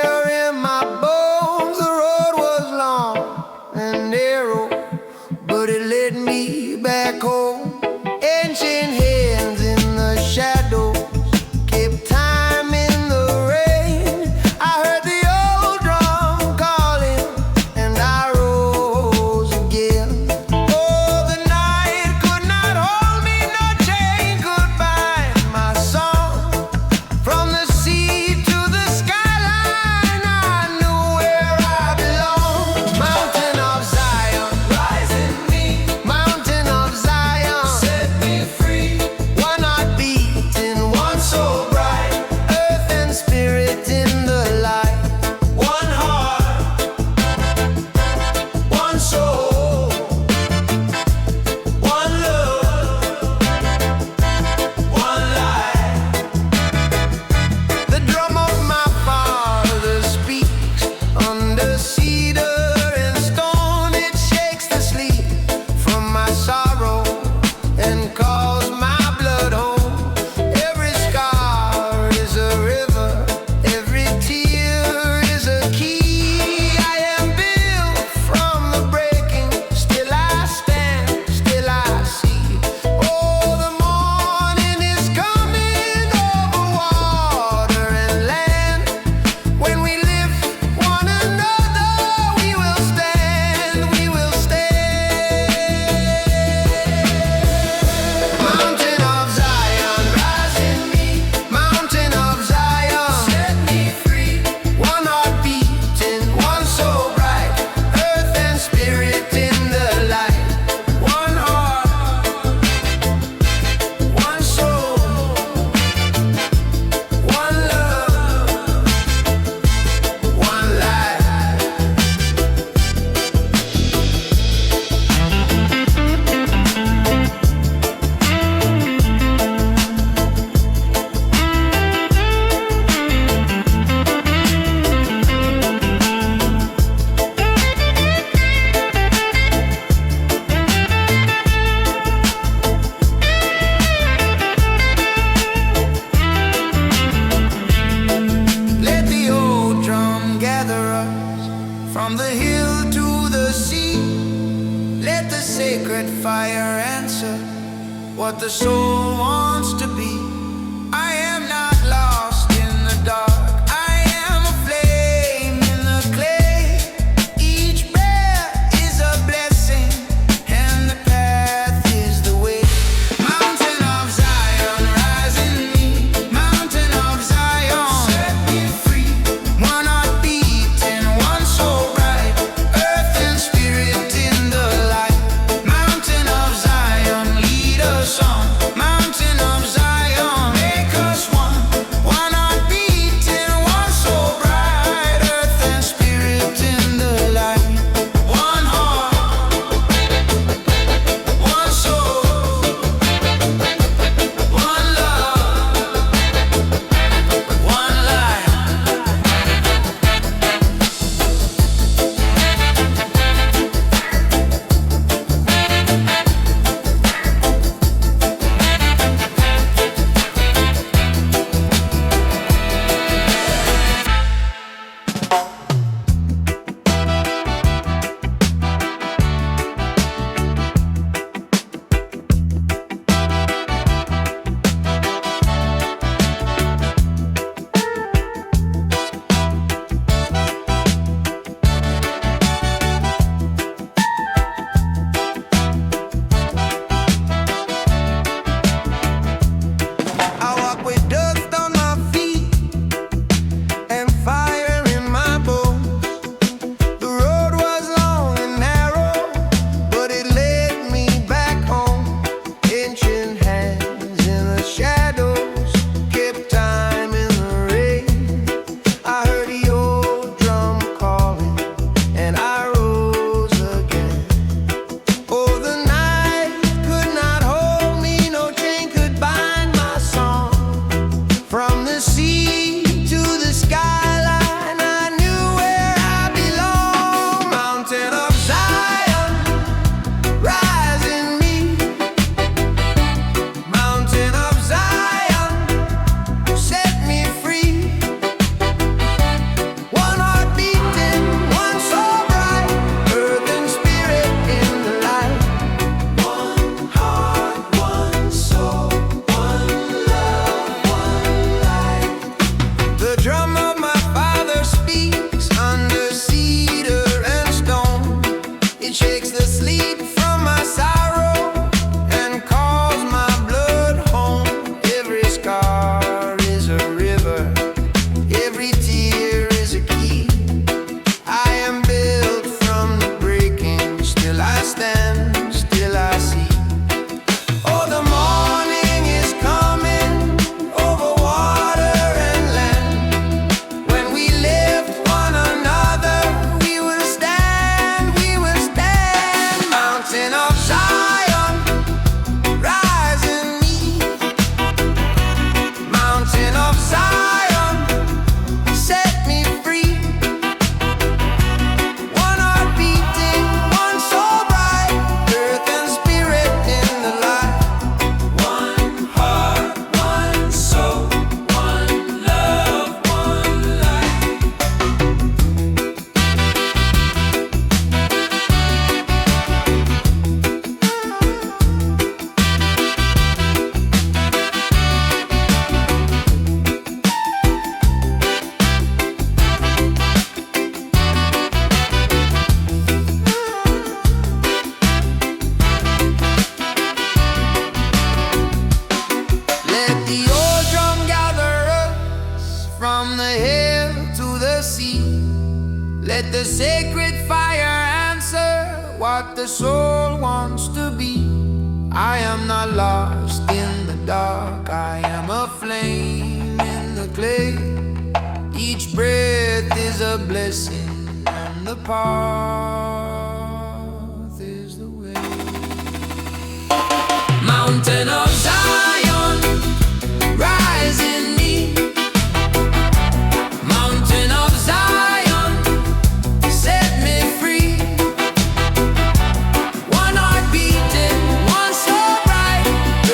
fire in my bones. The road was long and narrow, but it led me back home. Ancient hands in the shadows kept time in the rain. I heard the old drum calling and I rose again. Oh, the night could not hold me, no chain could bind my song. From the sea to the skyline, I knew where I belonged. Mountain of Zion, rise in me. Mountain of Zion, set me free. One heart beating, one soul bright. Earth and spirit in the light. One heart, one soul, one love, one life. The drum of my father speaks under cedar and stone. It shakes the sleep from my sorrow and calls my blood home. Every scar is a river, every tear is a key. I am built from the breaking, still I stand, still I see. Oh, the morning is coming over water and land. When we lift one another, we will stand, we will stand. Mountain of Zion, rise in me. Mountain of Zion, set me free. One heart beating, one soul bright. Earth and spirit in the light. One heart, one soul, one love, one life. Let the old drum gather us from the hill to the sea. Let the sacred fire answer what the soul wants to be. I am not lost in the dark. I am a flame in the clay. Each breath is a blessing, and the path is the way. Mountain of Zion, rise in me. Mountain of Zion, set me free. One heart beating, one soul bright. Earth and spirit in the light. Mountain of Zion, lead us on. Mountain of Zion. Let the sacred fire answer what the soul wants to be. I am not lost in the dark, I am a flame in the clay. Each breath is a blessing, and the path is the way. Mountain of Zion, rise in me. Mountain of Zion, set me free. One heart beating, one soul bright,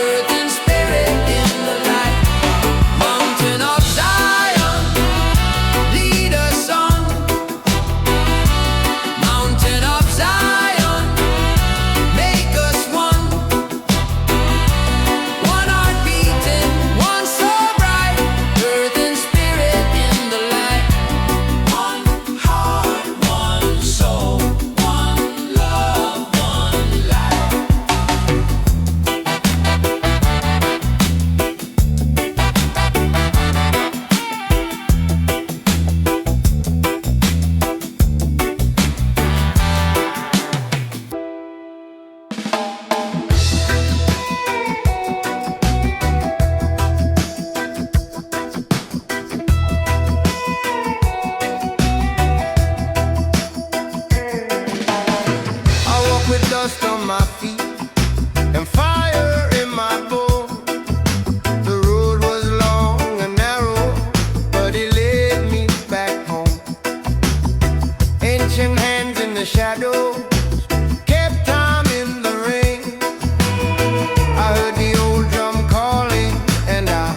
earth and spirit in the light. Mountain of Zion, lead us on. Mountain of Zion, make us one. One heart beating, one soul bright, earth and spirit in the light. One heart, one soul, one love, one life. I walk with dust on my feet and fire in my bones. The road was long and narrow, but it led me back home. Ancient hands in the shadows kept time in the rain. I heard the old drum calling and I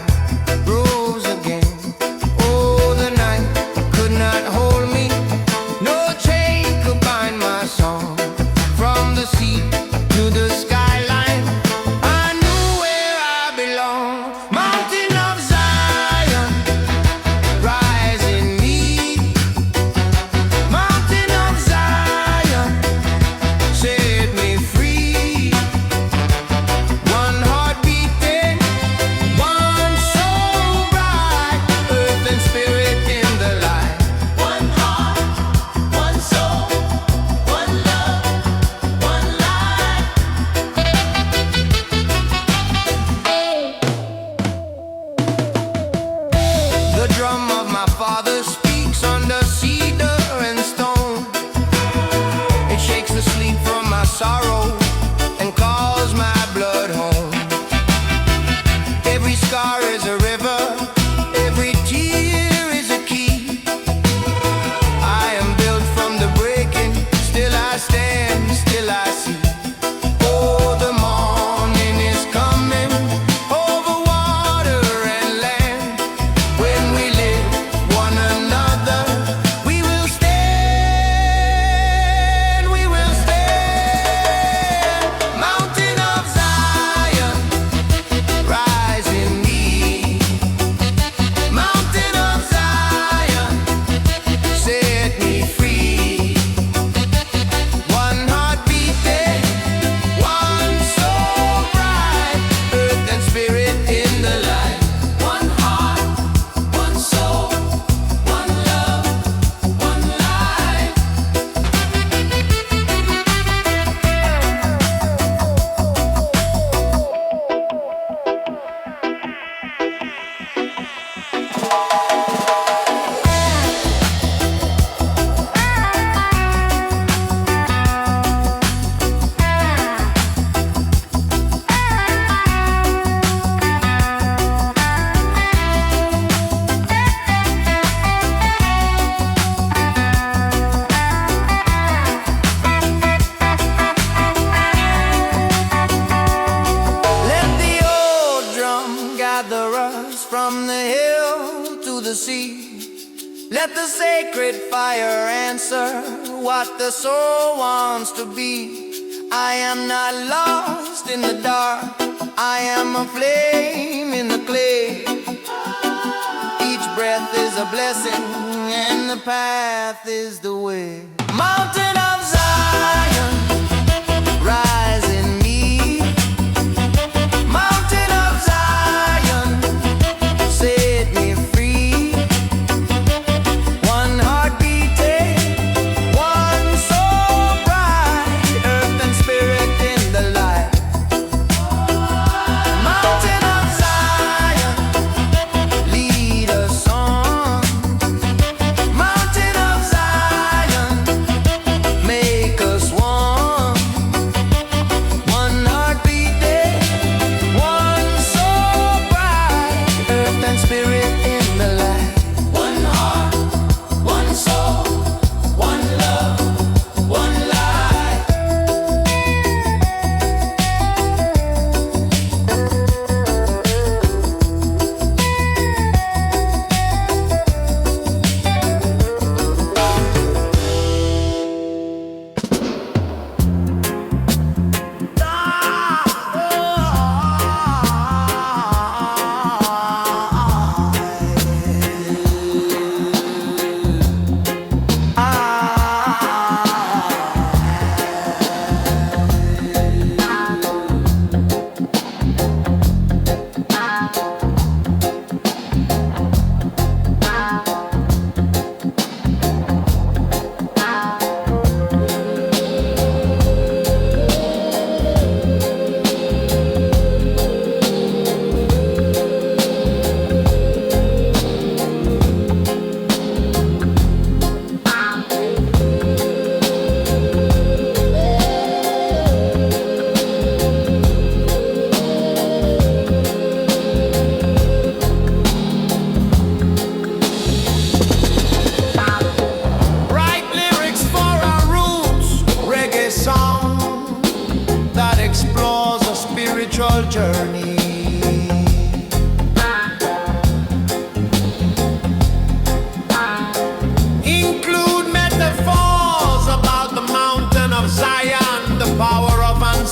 rose again. Oh, the night could not hold me, no chain could bind my song. From the sea to the skyline, I knew where I belonged. Mountain of Zion, rise in me. Mountain of Zion, set me free. One heart beating, one soul bright, earth and spirit in the light. One heart, one soul, one love, one life. The drum of my father speaks under cedar and stone. It shakes the sleep from my sorrow and calls my blood home. Every scar is a river, every tear is a key. I am built from the breaking, still I stand, still I see. Oh, the morning is coming over water and land. When we live one another, we will stand, we will stand. Mountain of Zion, rise in me. Mountain of Zion, set me free. One heart beating, one soul bright, earth and spirit in the light. One heart, one soul, one love, one life. Let the old drum gather us from the hill to the sea. Let the sacred fire answer what the soul wants to be. I am not lost in the dark, I am a flame in the clay. Each breath is a blessing, and the path is the way. Mountain of Zion, rise in me. Mountain of Zion, set me free. One heart beating,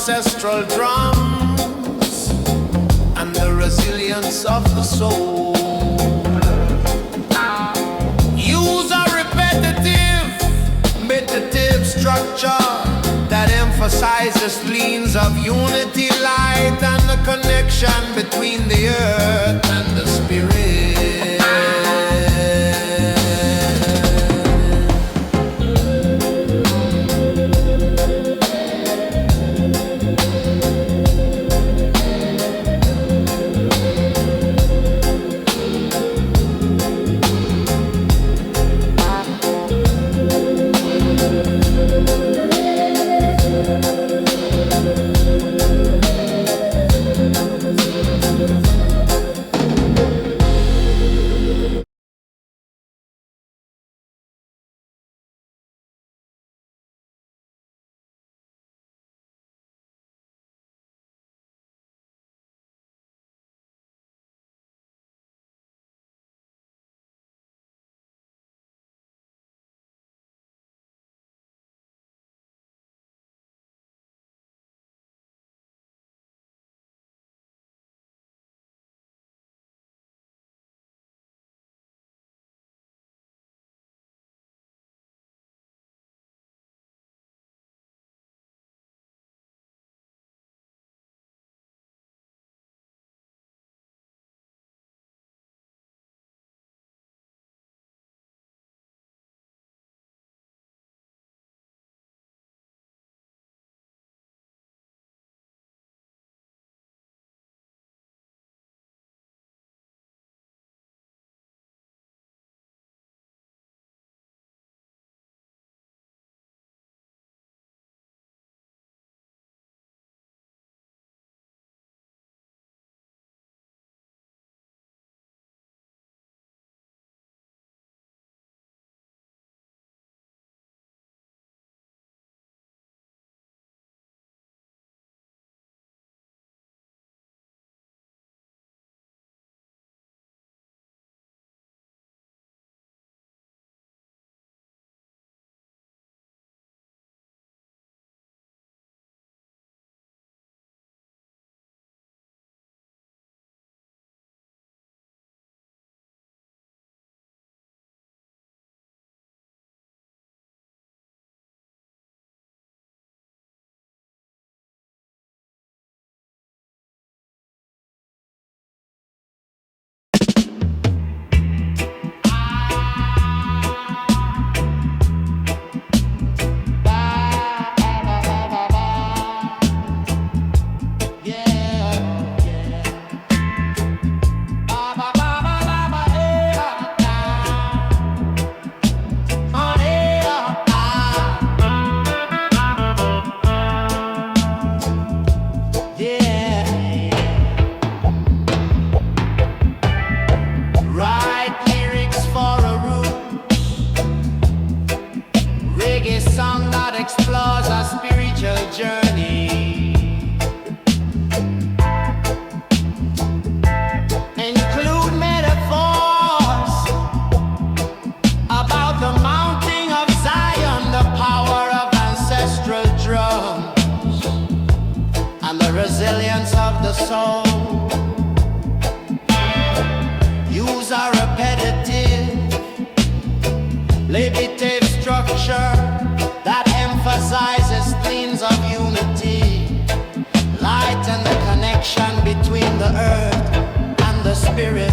ancestral drums and the resilience of the soul. Use a repetitive, meditative structure that emphasizes themes of unity, light, and the connection between the earth and the spirit. Explores our spiritual journey. Include metaphors about the mounting of Zion, the power of ancestral drums, and the resilience of the soul. Use a repetitive, liberative structure that emphasizes themes of unity, light, and the connection between the earth and the spirit.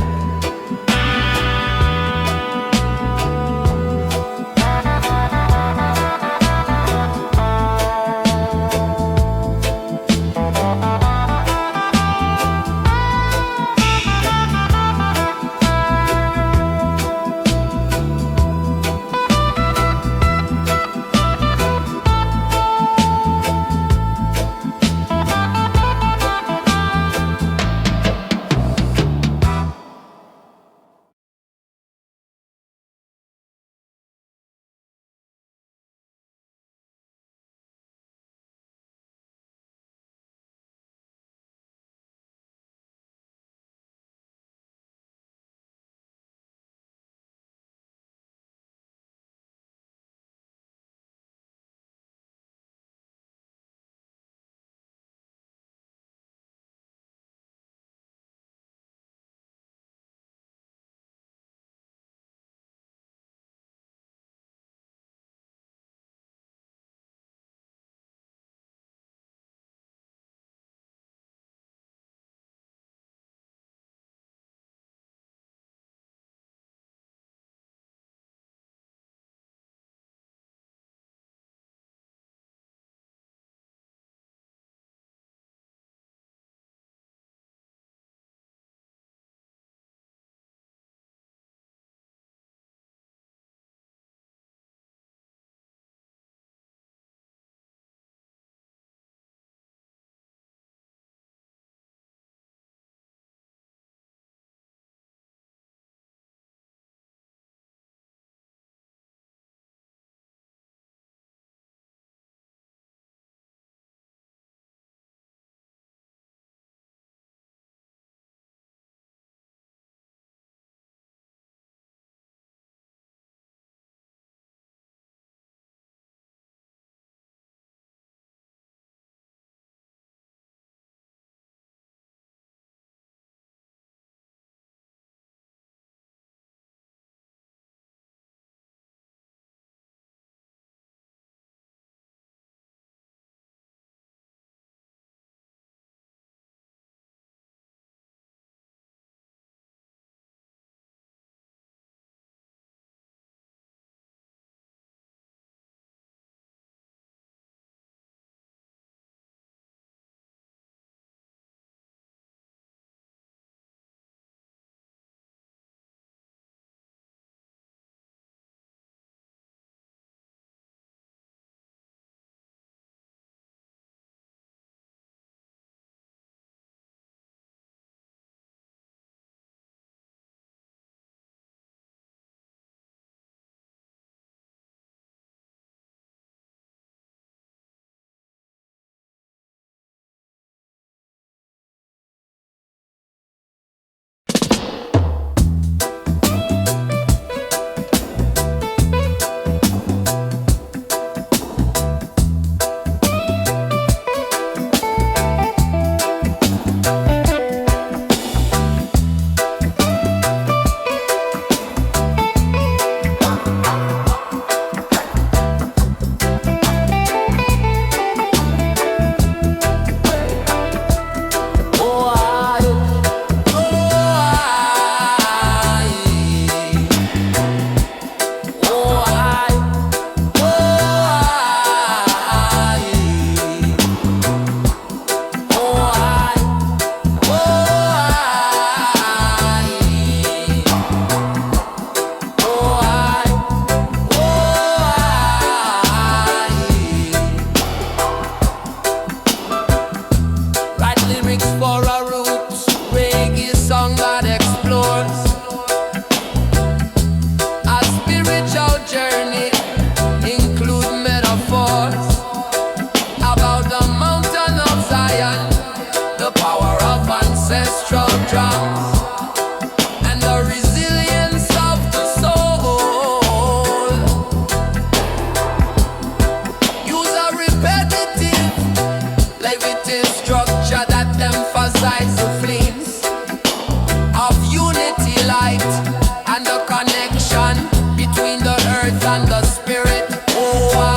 rise the flames of unity light and the connection between the earth and the spirit. Oh,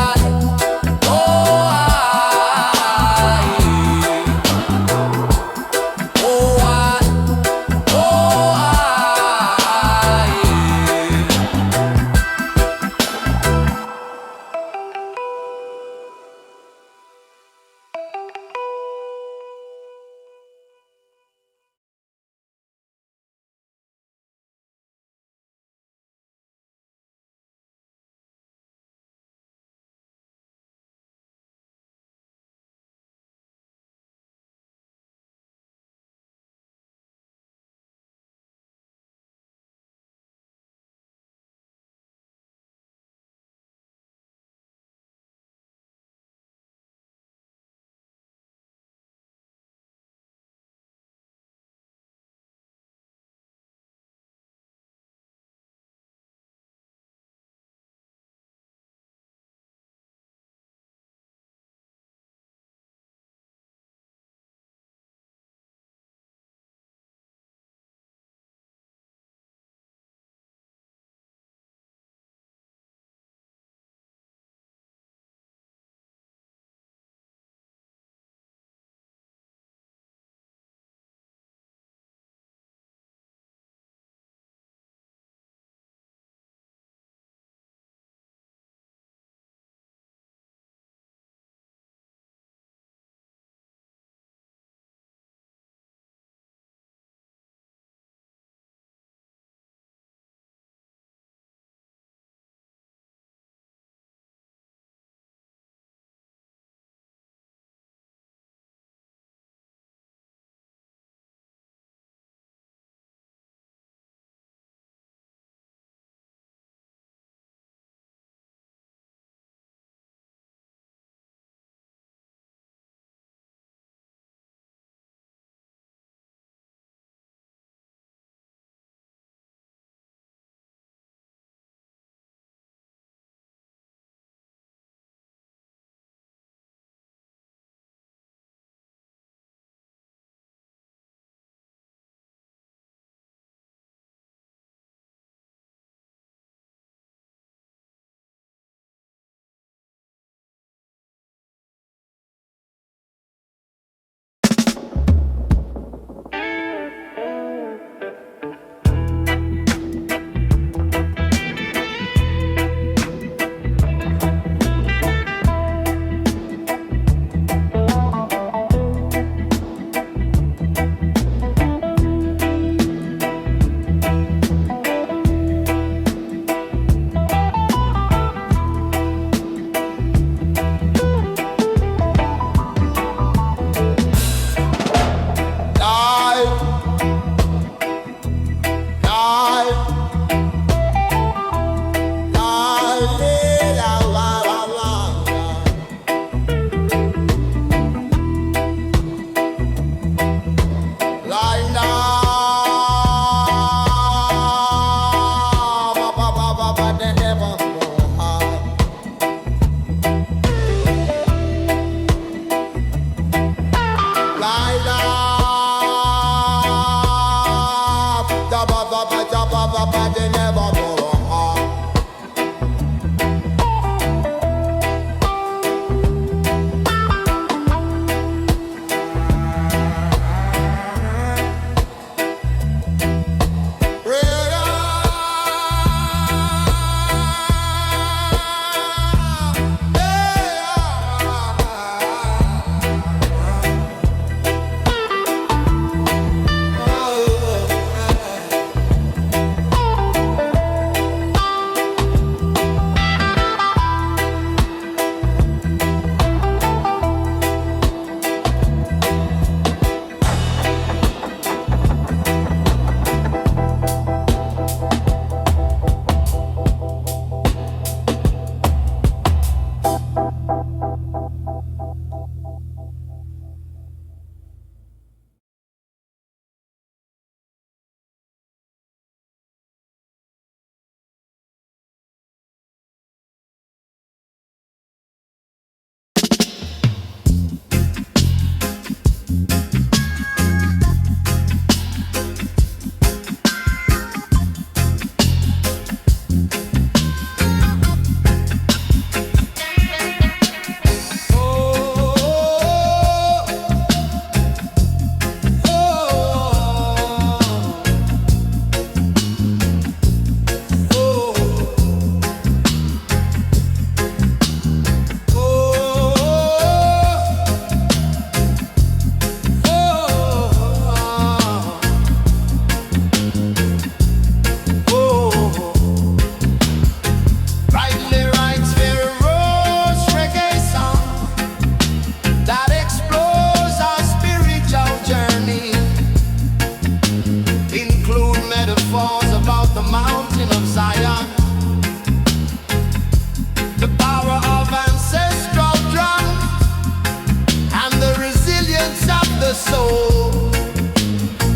soul.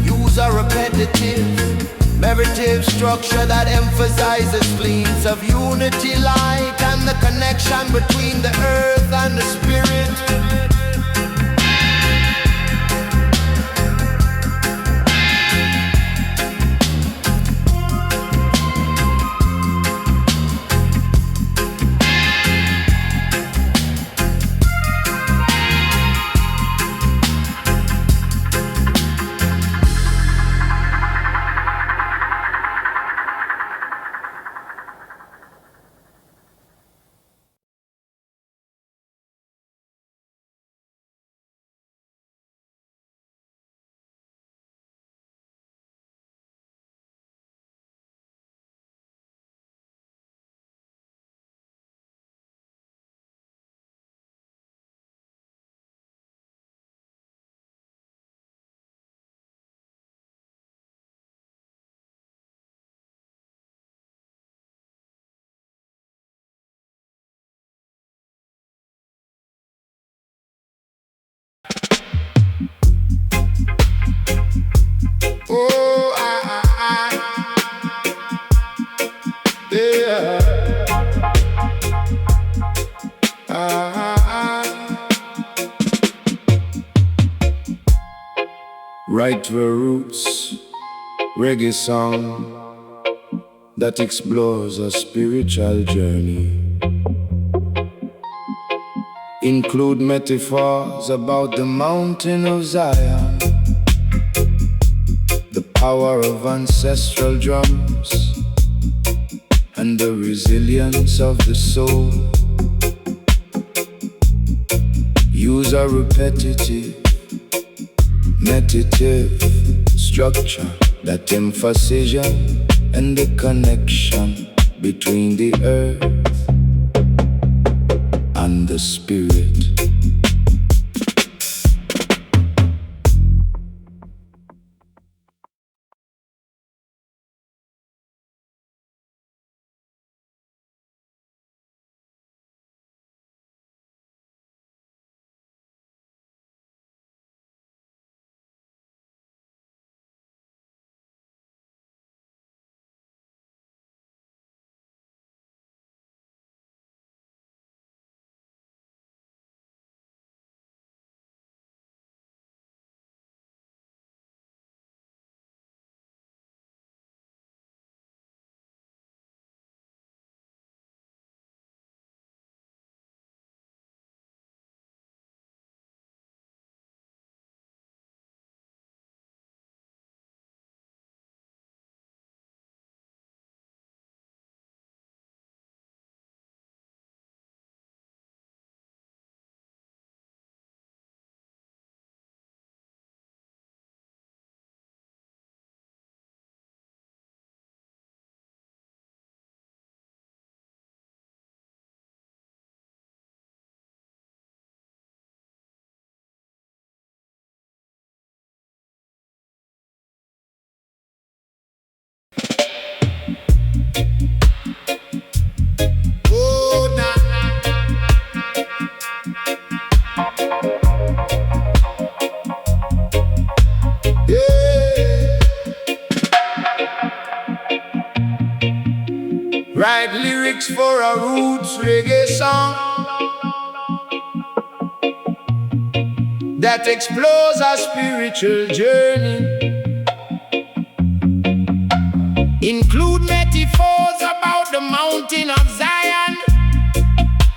Use a repetitive, narrative structure that emphasizes themes of unity, light, and the connection between the earth and the spirit. Oh, yeah. Right to our roots, reggae song that explores a spiritual journey. Include metaphors about the mountain of Zion, the power of ancestral drums, and the resilience of the soul. Use a repetitive, meditative structure that emphasizes and the connection between the earth and the spirit. Oh, yeah. Write lyrics for a roots reggae song that explores our spiritual journey. Include metaphors about the mountain of Zion,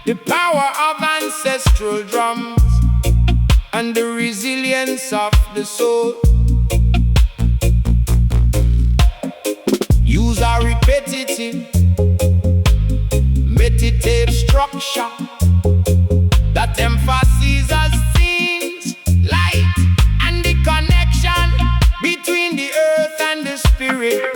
the power of ancestral drums, and the resilience of the soul. Use a repetitive, meditative structure that emphasizes themes, light, and the connection between the earth and the spirit.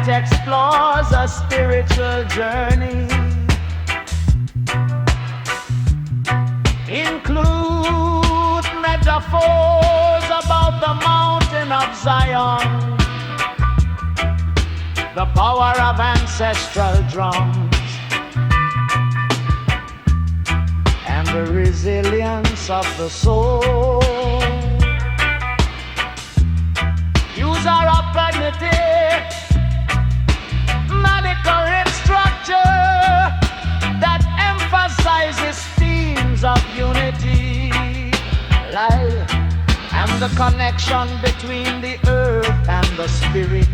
that explores a spiritual journey. Include metaphors about the mountain of Zion, the power of ancestral drums, and the resilience of the soul. Use our primitive, manicured structure that emphasizes themes of unity, life, and the connection between the earth and the spirit.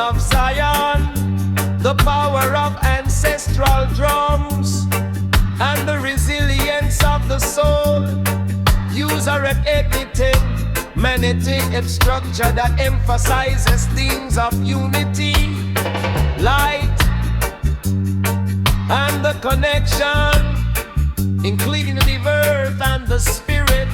of Zion, the power of ancestral drums, and the resilience of the soul. Use a editing, magnetic structure that emphasizes themes of unity, light, and the connection, including the earth and the spirit.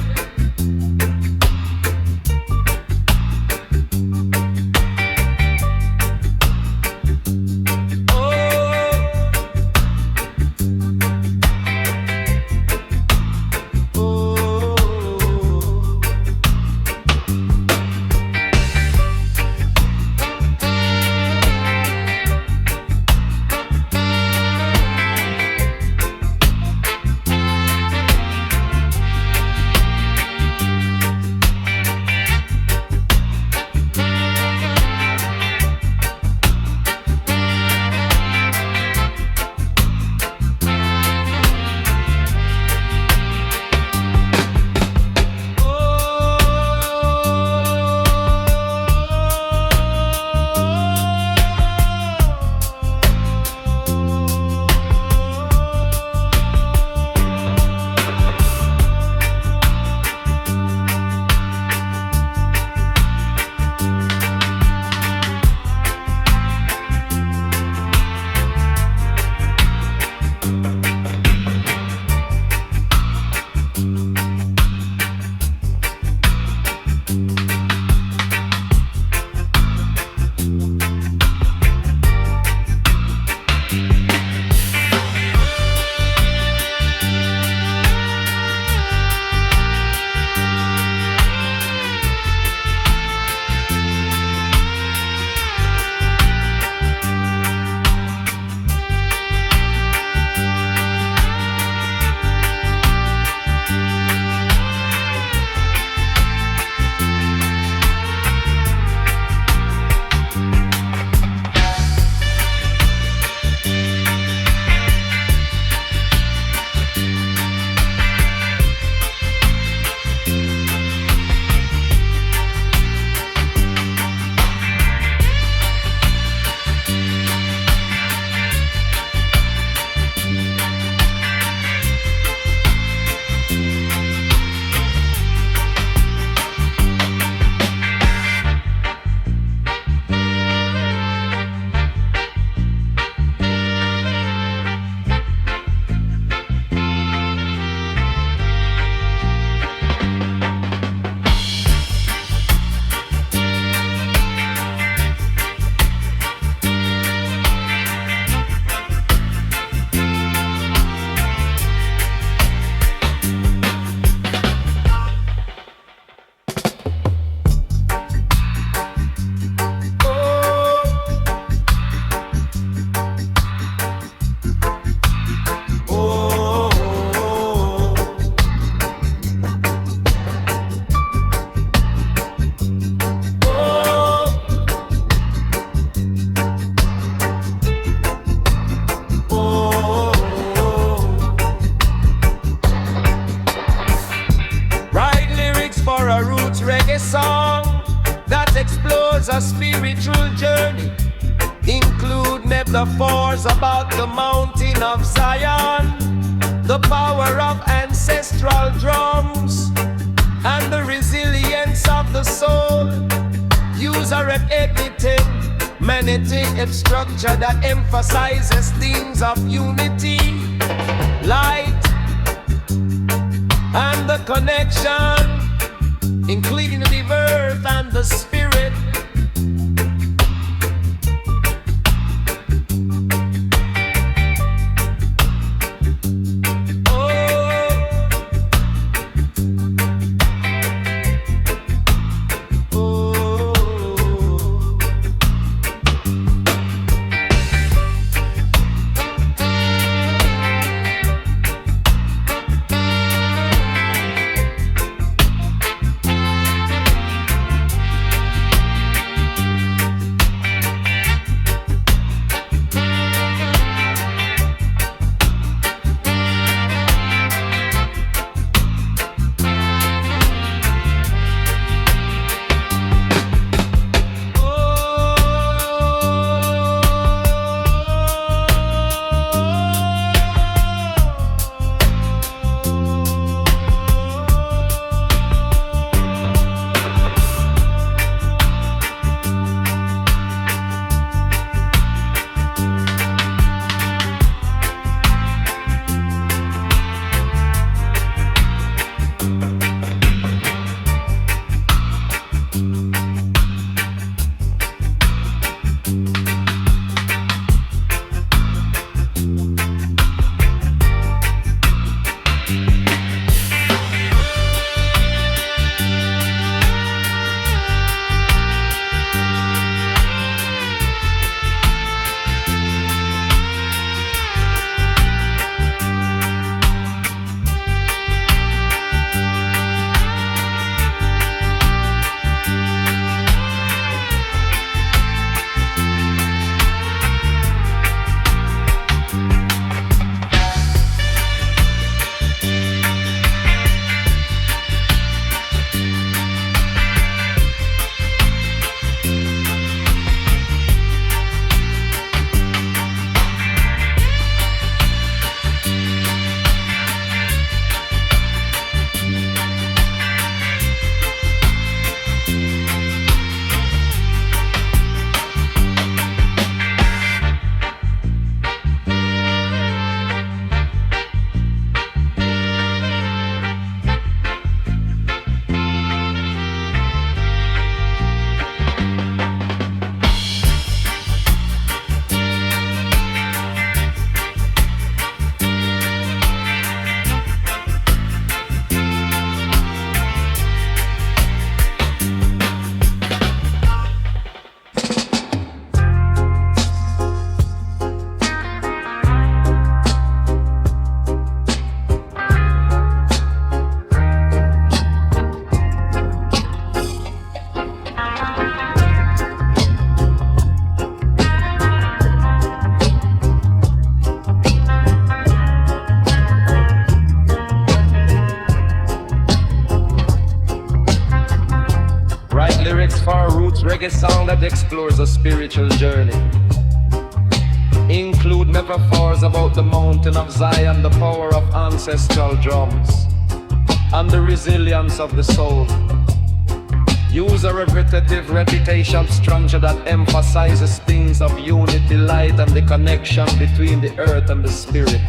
Reggae song that explores a spiritual journey, include metaphors about the mountain of Zion, the power of ancestral drums, and the resilience of the soul. Use a editing, magnetic structure that emphasizes themes of unity, light, and the connection, including the earth and the spirit. reggae song that explores a spiritual journey. Include metaphors about the mountain of Zion, the power of ancestral drums, and the resilience of the soul. Use a repetitive repetition structure that emphasizes themes of unity, light, and the connection between the earth and the spirit.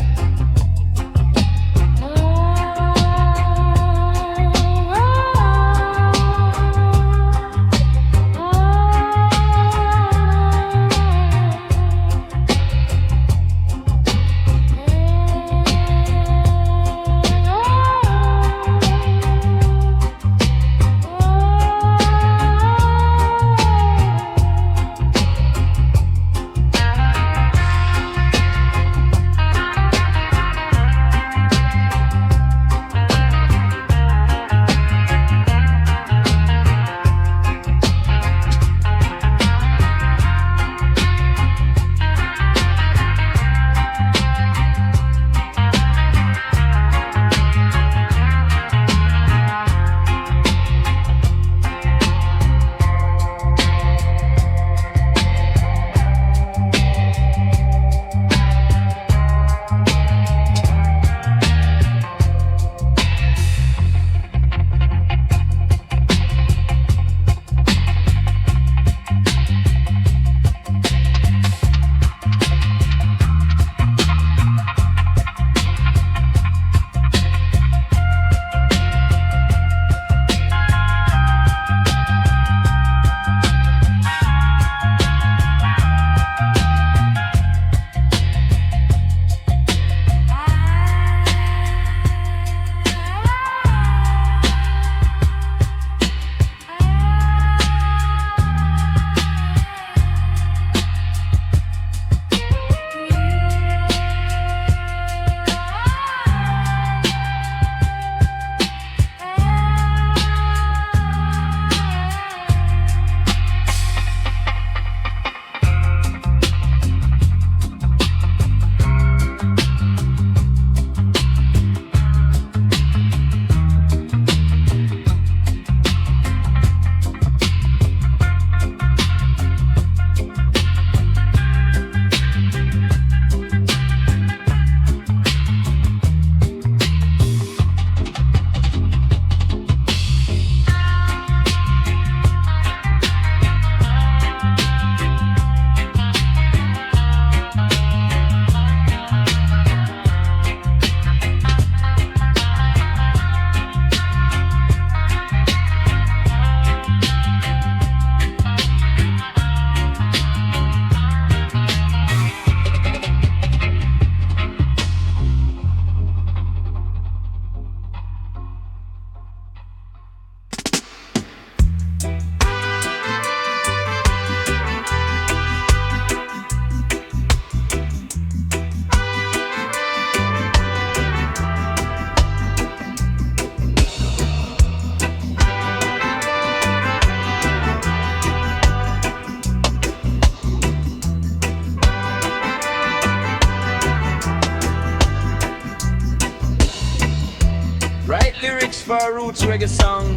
For a roots reggae song,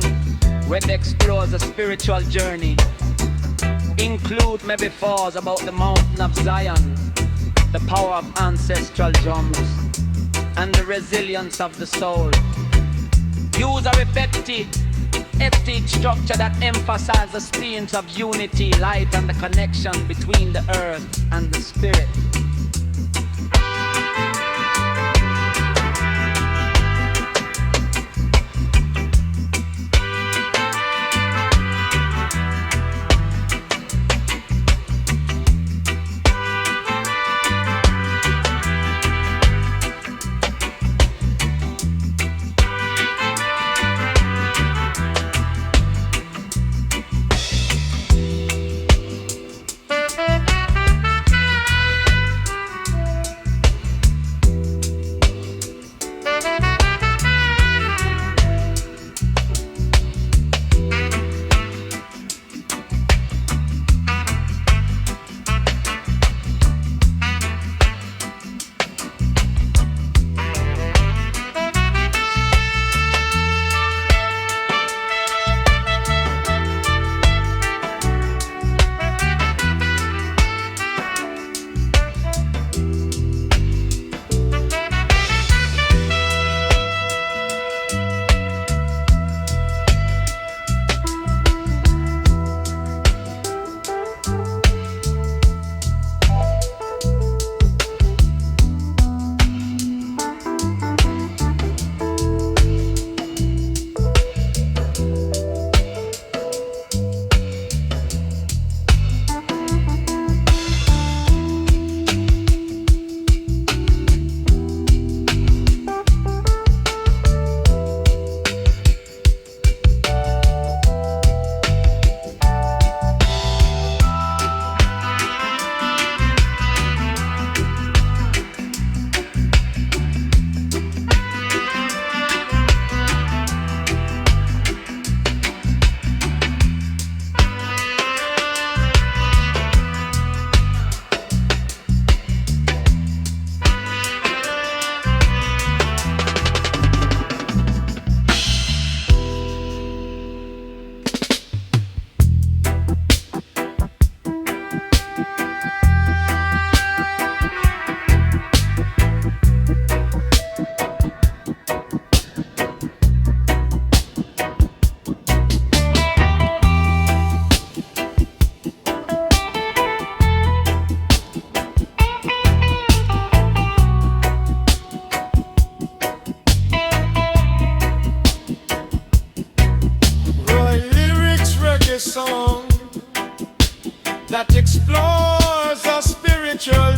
where it explores a spiritual journey. Include maybe falls about the mountain of Zion, the power of ancestral drums, and the resilience of the soul. Use a repetitive structure that emphasizes themes of unity, light, and the connection between the earth and the spirit.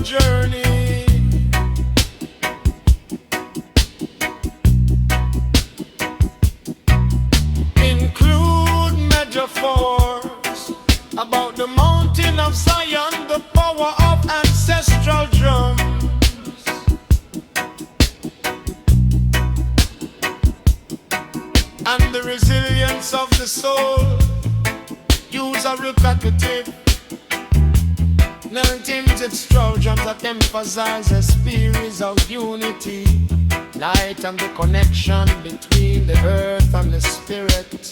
journey. Include metaphors about the mountain of Zion, the power of ancestral drums, and the resilience of the soul. Use a repetitive, non-ancestral drums that emphasize a spirit of unity, light and the connection between the earth and the spirit.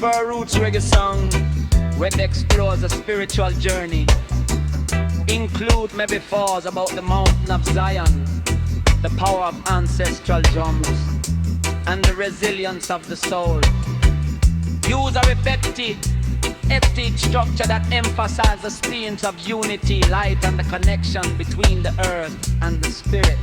For a roots reggae song where it explores a spiritual journey, include metaphors about the mountain of Zion, the power of ancestral drums, and the resilience of the soul. Use a repetitive, epic structure that emphasizes the spirit of unity, light, and the connection between the earth and the spirit.